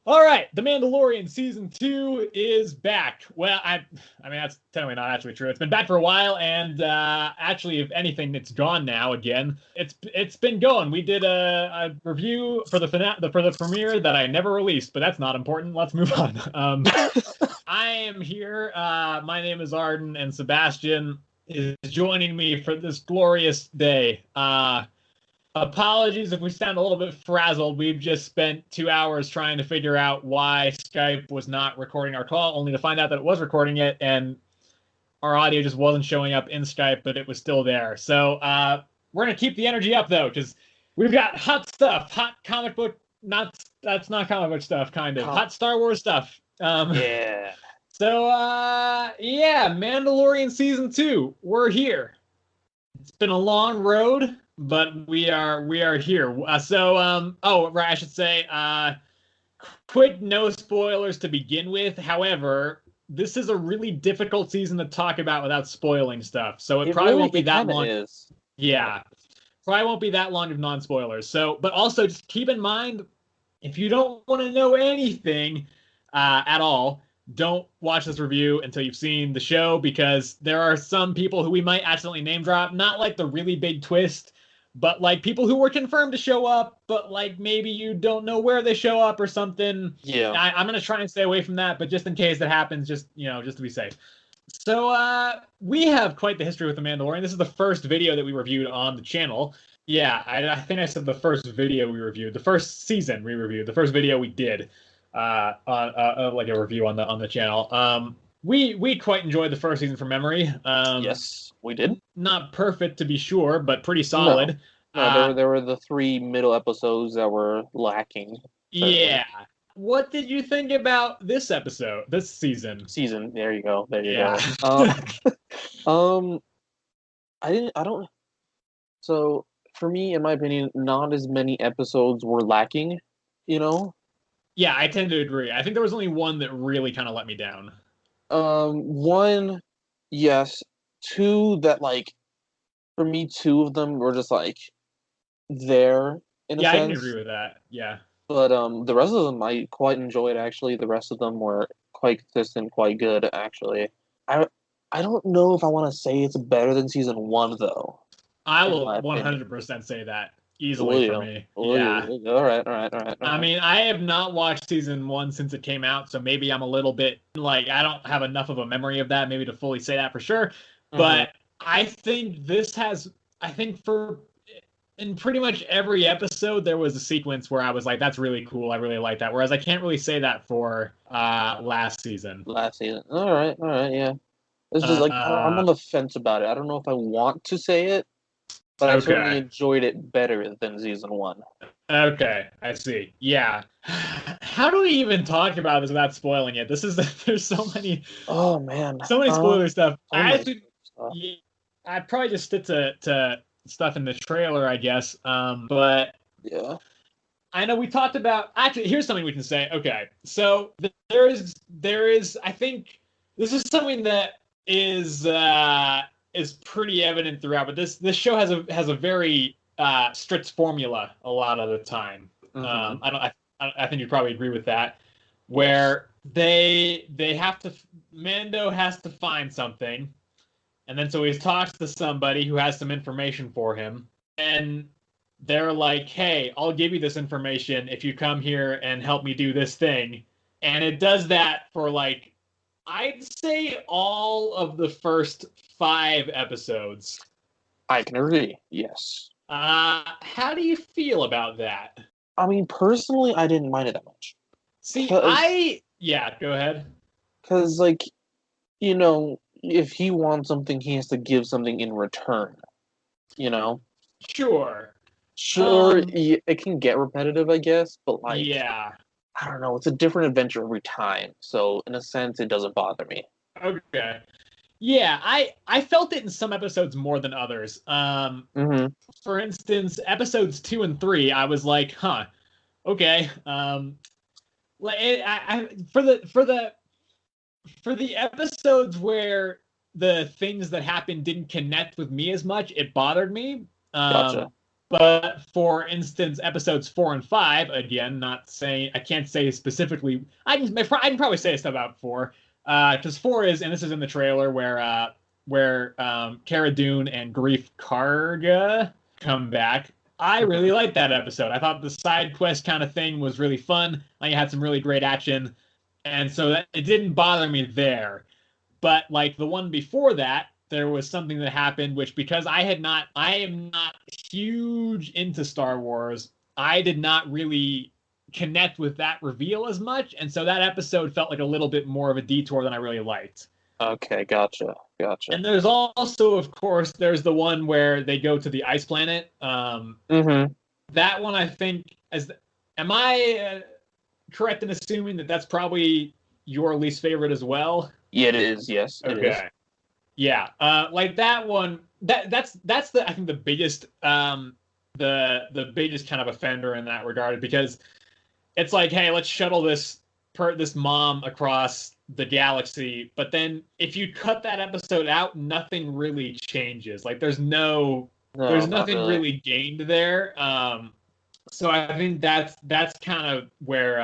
All right, The Mandalorian season 2 is back. Well, I mean that's technically not actually true. It's been back for a while, and actually, if anything, it's gone now again. It's been going. We did a review for the premiere that I never released, but that's not important. Let's move on. I am here. My name is Arden, and Sebastian is joining me for this glorious day. Apologies if we sound a little bit frazzled. We've just spent 2 hours trying to figure out why Skype was not recording our call, only to find out that it was recording it, and our audio just wasn't showing up in Skype, but it was still there. So we're going to keep the energy up, though, because we've got hot stuff, hot comic book, that's not comic book stuff, kind of. Hot Star Wars stuff. Yeah. So, Mandalorian Season 2, we're here. It's been a long road, but we are here. I should say, quick no spoilers to begin with. However, this is a really difficult season to talk about without spoiling stuff. So it probably won't be that long. Yeah, probably won't be that long of non-spoilers. So, but also just keep in mind, if you don't want to know anything at all, don't watch this review until you've seen the show, because there are some people who we might accidentally name drop, not like the really big twist, but like people who were confirmed to show up, but like maybe you don't know where they show up or something. Yeah. I'm going to try and stay away from that, but just in case that happens, just to be safe. So we have quite the history with The Mandalorian. This is the first video that we reviewed on the channel. Yeah, I think I said the first video we reviewed, the first season we reviewed, the first video we did. On like a review on the channel. We quite enjoyed the first season from memory. Yes, we did. Not perfect to be sure, but pretty solid. No, there were the 3 middle episodes that were lacking. Certainly. Yeah. What did you think about this season? There you go. So for me, in my opinion, not as many episodes were lacking, Yeah, I tend to agree. I think there was only one that really kind of let me down. One, yes. 2 that, like, for me, 2 of them were just, like, there, in a sense. Yeah, I can agree with that, yeah. But the rest of them I quite enjoyed, actually. The rest of them were quite consistent, quite good, actually. I don't know if I want to say it's better than Season 1, though. I will 100% say that. Easily for me. Yeah. All right. I mean, I have not watched season 1 since it came out, so maybe I'm a little bit like, I don't have enough of a memory of that maybe to fully say that for sure. Mm-hmm. But I think in pretty much every episode there was a sequence where I was like, that's really cool. I really like that. Whereas I can't really say that for last season. All right, yeah. It's just like I'm on the fence about it. I don't know if I want to say it. But I certainly enjoyed it better than Season 1. Okay, I see. Yeah. How do we even talk about this without spoiling it? There's so many... Oh, man. So many spoiler stuff. I'd probably just stick to stuff in the trailer, I guess. But... Yeah. I know we talked about... Actually, here's something we can say. Okay, so there is... I think this is something that is pretty evident throughout, but this show has a very strict formula a lot of the time. Mm-hmm. I think you probably agree with that, where Mando has to find something, and then so he talks to somebody who has some information for him, and they're like, hey, I'll give you this information if you come here and help me do this thing. And it does that for, like, I'd say all of the first 5 episodes. I can agree, yes. How do you feel about that? I mean, personally, I didn't mind it that much. See, yeah, go ahead. Because, like, if he wants something, he has to give something in return, Sure. It can get repetitive, I guess, but, like... Yeah. I don't know, it's a different adventure every time, so in a sense, it doesn't bother me. Okay. Yeah, I felt it in some episodes more than others. For instance, episodes 2 and 3, I was like, huh, okay. For the episodes where the things that happened didn't connect with me as much, it bothered me. Gotcha. But for instance, episodes 4 and 5, again, not saying I can't say specifically. I can probably say stuff about 4, because 4 is, and this is in the trailer where Cara Dune and Grief Karga come back. I really liked that episode. I thought the side quest kind of thing was really fun. Like, it had some really great action, and so that it didn't bother me there. But like the one before that, there was something that happened, which, because I am not huge into Star Wars, I did not really connect with that reveal as much, and so that episode felt like a little bit more of a detour than I really liked. Okay, gotcha. And there's also, of course, there's the one where they go to the ice planet. That one, I think, am I correct in assuming that that's probably your least favorite as well? Yeah, it is. Yes, it is. Yeah, like that one. That's the, I think, the biggest the biggest kind of offender in that regard, because it's like, hey, let's shuttle this mom across the galaxy, but then if you cut that episode out, nothing really changes. Like there's nothing really gained there. So I think that's kind of where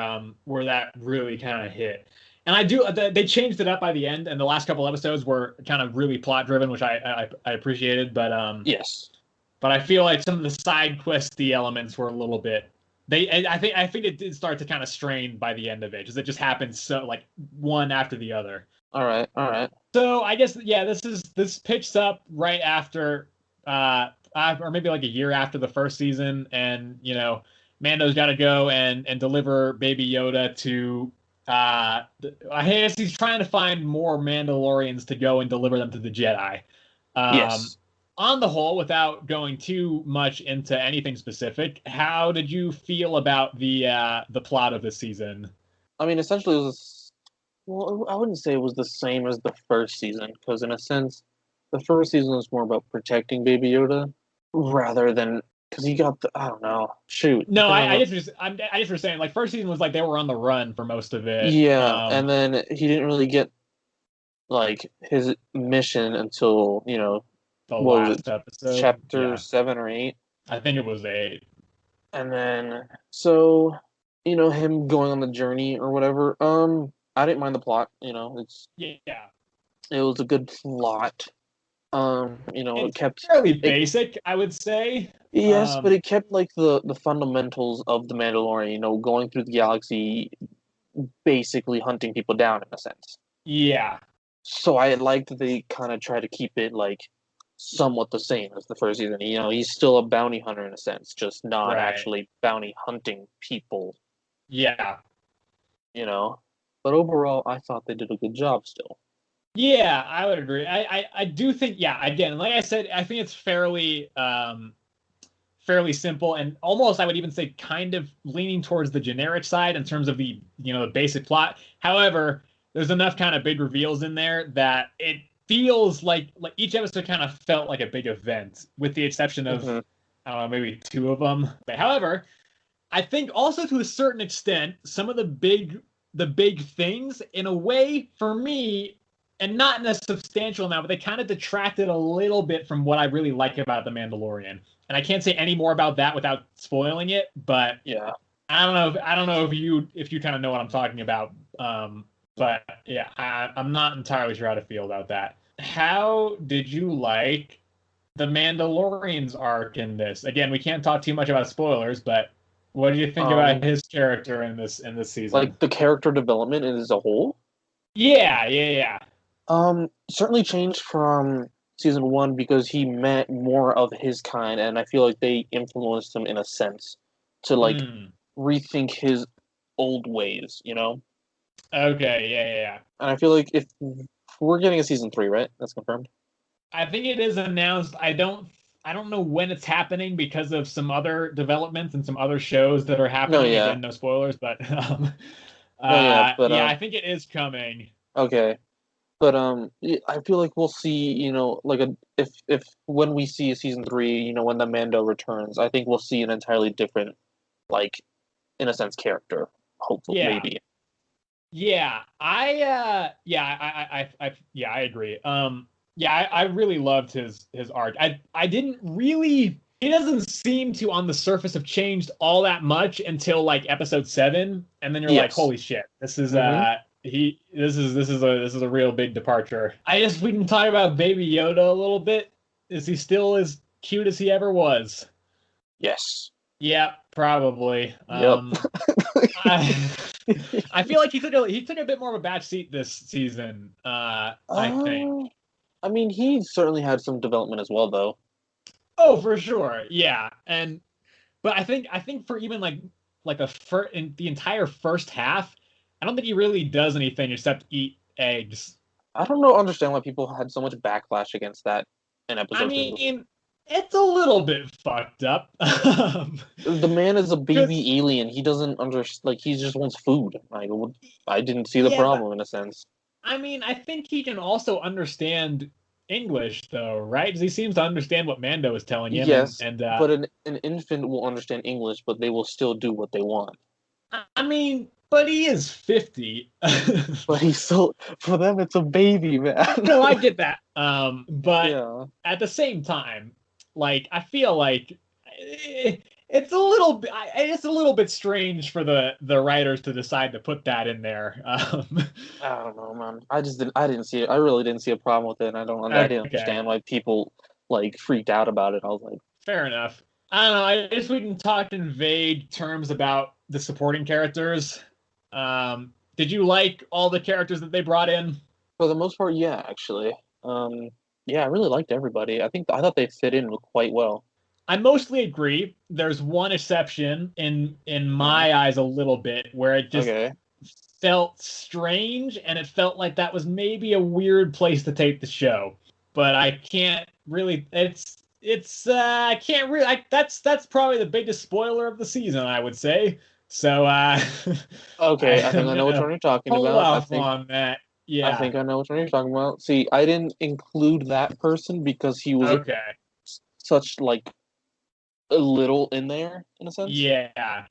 that really kind of hit. And they changed it up by the end, and the last couple episodes were kind of really plot driven, which I appreciated. But yes, but I feel like some of the side questy elements were a little bit. I think it did start to kind of strain by the end of it, because it just happened so, like, one after the other. All right. So I guess, yeah, this picks up right after, or maybe like a year after the first season, and Mando's got to go and deliver Baby Yoda to. I guess he's trying to find more Mandalorians to go and deliver them to the Jedi. Yes. On the whole, without going too much into anything specific, how did you feel about the plot of this season? I mean, essentially, it was. Well, I wouldn't say it was the same as the first season, because in a sense, the first season was more about protecting Baby Yoda, rather than because he got the. I don't know. Shoot. No, I just was saying, like, first season was like they were on the run for most of it. Yeah, and then he didn't really get like his mission until the last episode, chapter 7 or 8. I think it was 8. And then him going on the journey or whatever. I didn't mind the plot. It's it was a good plot. It kept fairly basic, I would say. Yes, but it kept like the fundamentals of the Mandalorian. Going through the galaxy, basically hunting people down in a sense. Yeah. So I liked that they kind of try to keep it like somewhat the same as the first season. He's still a bounty hunter in a sense, just not actually bounty hunting people. Yeah. But overall, I thought they did a good job still. Yeah, I would agree. I do think, again, like I said, I think it's fairly simple, and almost, I would even say, kind of leaning towards the generic side in terms of the the basic plot. However, there's enough kind of big reveals in there that it feels like each episode kind of felt like a big event, with the exception of I don't know, maybe 2 of them. But however, I think also, to a certain extent, some of the big things, in a way, for me, and not in a substantial amount, but they kind of detracted a little bit from what I really like about The Mandalorian. And I can't say any more about that without spoiling it, but yeah, I don't know if you kind of know what I'm talking about. But yeah, I'm not entirely sure how to feel about that. How did you like the Mandalorian's arc in this? Again, we can't talk too much about spoilers, but what do you think about his character in this season? Like the character development as a whole? Yeah. Certainly changed from season 1, because he met more of his kind, and I feel like they influenced him in a sense to rethink his old ways, Okay, yeah. And I feel like if we're getting a season 3, right? That's confirmed. I think it is announced. I don't know when it's happening, because of some other developments and some other shows that are happening. Again, no spoilers, but I think it is coming. Okay. But I feel like we'll see, like if when we see a season 3, when the Mando returns, I think we'll see an entirely different, like, in a sense, character. Hopefully, maybe. Yeah, I agree. I really loved his arc. I didn't really he doesn't seem to on the surface have changed all that much until like episode 7, and then you're like, Yes. holy shit, this is Mm-hmm. this is a real big departure. We can talk about Baby Yoda a little bit. Is he still as cute as he ever was? Yes. Yeah, probably. Yep. I I feel like he took a bit more of a back seat this season. I think. Uh, I mean, he certainly had some development as well, though. Oh, for sure. Yeah, but I think for even like in the entire first half, I don't think he really does anything except eat eggs. I don't know, understand why people had so much backlash against that in I episode 2. mean, it's a little bit fucked up. The man is a Because baby alien. He doesn't like he just wants food. Like I didn't see the yeah, but problem in a sense. I mean, I think he can also understand English though, right? Because he seems to understand what Mando is telling him, Yes, and but an infant will understand English, but they will still do what they want. I mean, but he is 50. But he's still for them it's a baby, man. No, I get that. But Yeah. at the same time, like I feel like it's a little bit strange for the writers to decide to put that in there. I don't know, man. I didn't see it. I really didn't see a problem with it. And I didn't Okay, understand why people like freaked out about it. I was like, fair enough. I don't know. I guess we can talk in vague terms about the supporting characters. Did you like all the characters that they brought in? for the most part, yeah, actually. Yeah, I really liked everybody. I thought they fit in quite well. I mostly agree. There's one exception in Mhm. my eyes a little bit where it just Okay. felt strange and it felt like that was maybe a weird place to take the show. But I can't really it's I can't really that's probably the biggest spoiler of the season, I would say. So Okay, I think I'm I know which one gonna you're talking hold about. off on that. I Yeah. think I know which one you're talking about. See, I didn't include that person because he was Okay. such like a little in there in a sense. Yeah.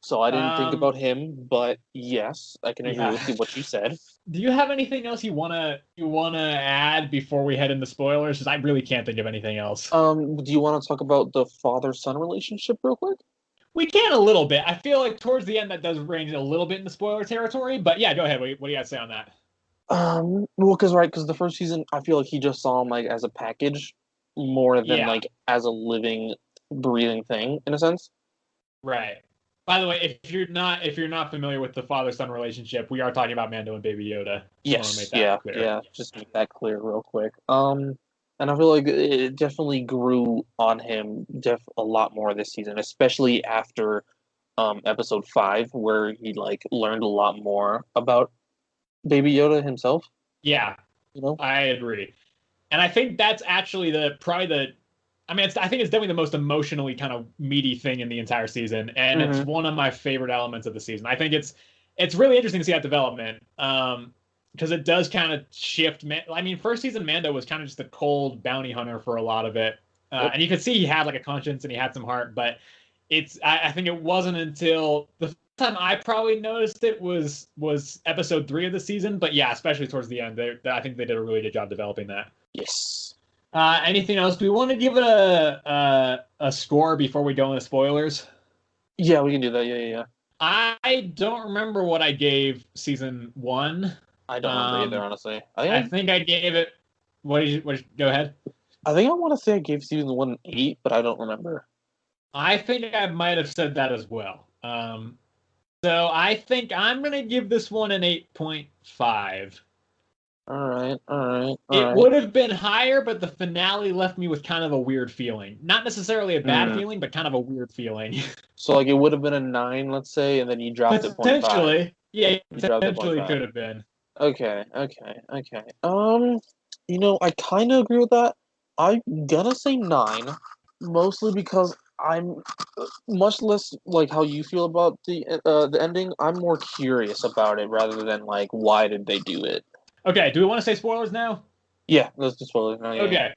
So I didn't think Um about him, but yes, I can agree yeah. with you what you said. Do you have anything else you wanna add before we head into spoilers? Because I really can't think of anything else. Do you want to talk about the father-son relationship real quick? We can a little bit. I feel like towards the end that does range a little bit into spoiler territory, but yeah, go ahead. What do you got to say on that? Well, because the first season, I feel like he just saw him like as a package more than Yeah, like as a living, breathing thing in a sense. right. By the way, if you're not familiar with the father son relationship, we are talking about Mando and Baby Yoda. Just want to Yes, make that yeah, clear. yeah. Just make that clear real quick. And I feel like it definitely grew on him a lot more this season, especially after episode 5, where he like learned a lot more about Baby Yoda himself. Yeah, You know? I agree. And I think that's actually the probably the I mean, I think it's definitely the most emotionally kind of meaty thing in the entire season, and it's Mm-hmm. one of my favorite elements of the season. I think it's really interesting to see that development, because it does kind of shift. I mean, first season Mando was kind of just a cold bounty hunter for a lot of it, Yep. and you could see he had like a conscience and he had some heart, but I think it wasn't until the time I probably noticed it was episode 3 of the season. But yeah, especially towards the end, I think they did a really good job developing that. Yes. Anything else? Do we want to give it a score before we go into spoilers? Yeah, we can do that. Yeah, yeah, yeah. I don't remember what I gave season 1. I don't remember either, Um, honestly. I think I gave it. Go ahead. I think I want to say I gave season 1 an 8, but I don't remember. I think I might have said that as well. So I think I'm gonna give this one an 8.5. All right, all right, all It right. would have been higher, but the finale left me with kind of a weird feeling. Not necessarily a bad Mm. feeling, but kind of a weird feeling. So like it would have been a 9, let's say, and then you dropped it 0.5. Potentially. Yeah, You dropped it potentially 0.5. could have been. Okay, okay, okay. I kind of agree with that. I'm gonna say 9, mostly because I'm much less like how you feel about the ending. I'm more curious about it rather than like why did they do it. Okay, do we want to say spoilers now? Yeah, let's just spoil it. No, yeah, yeah. Okay.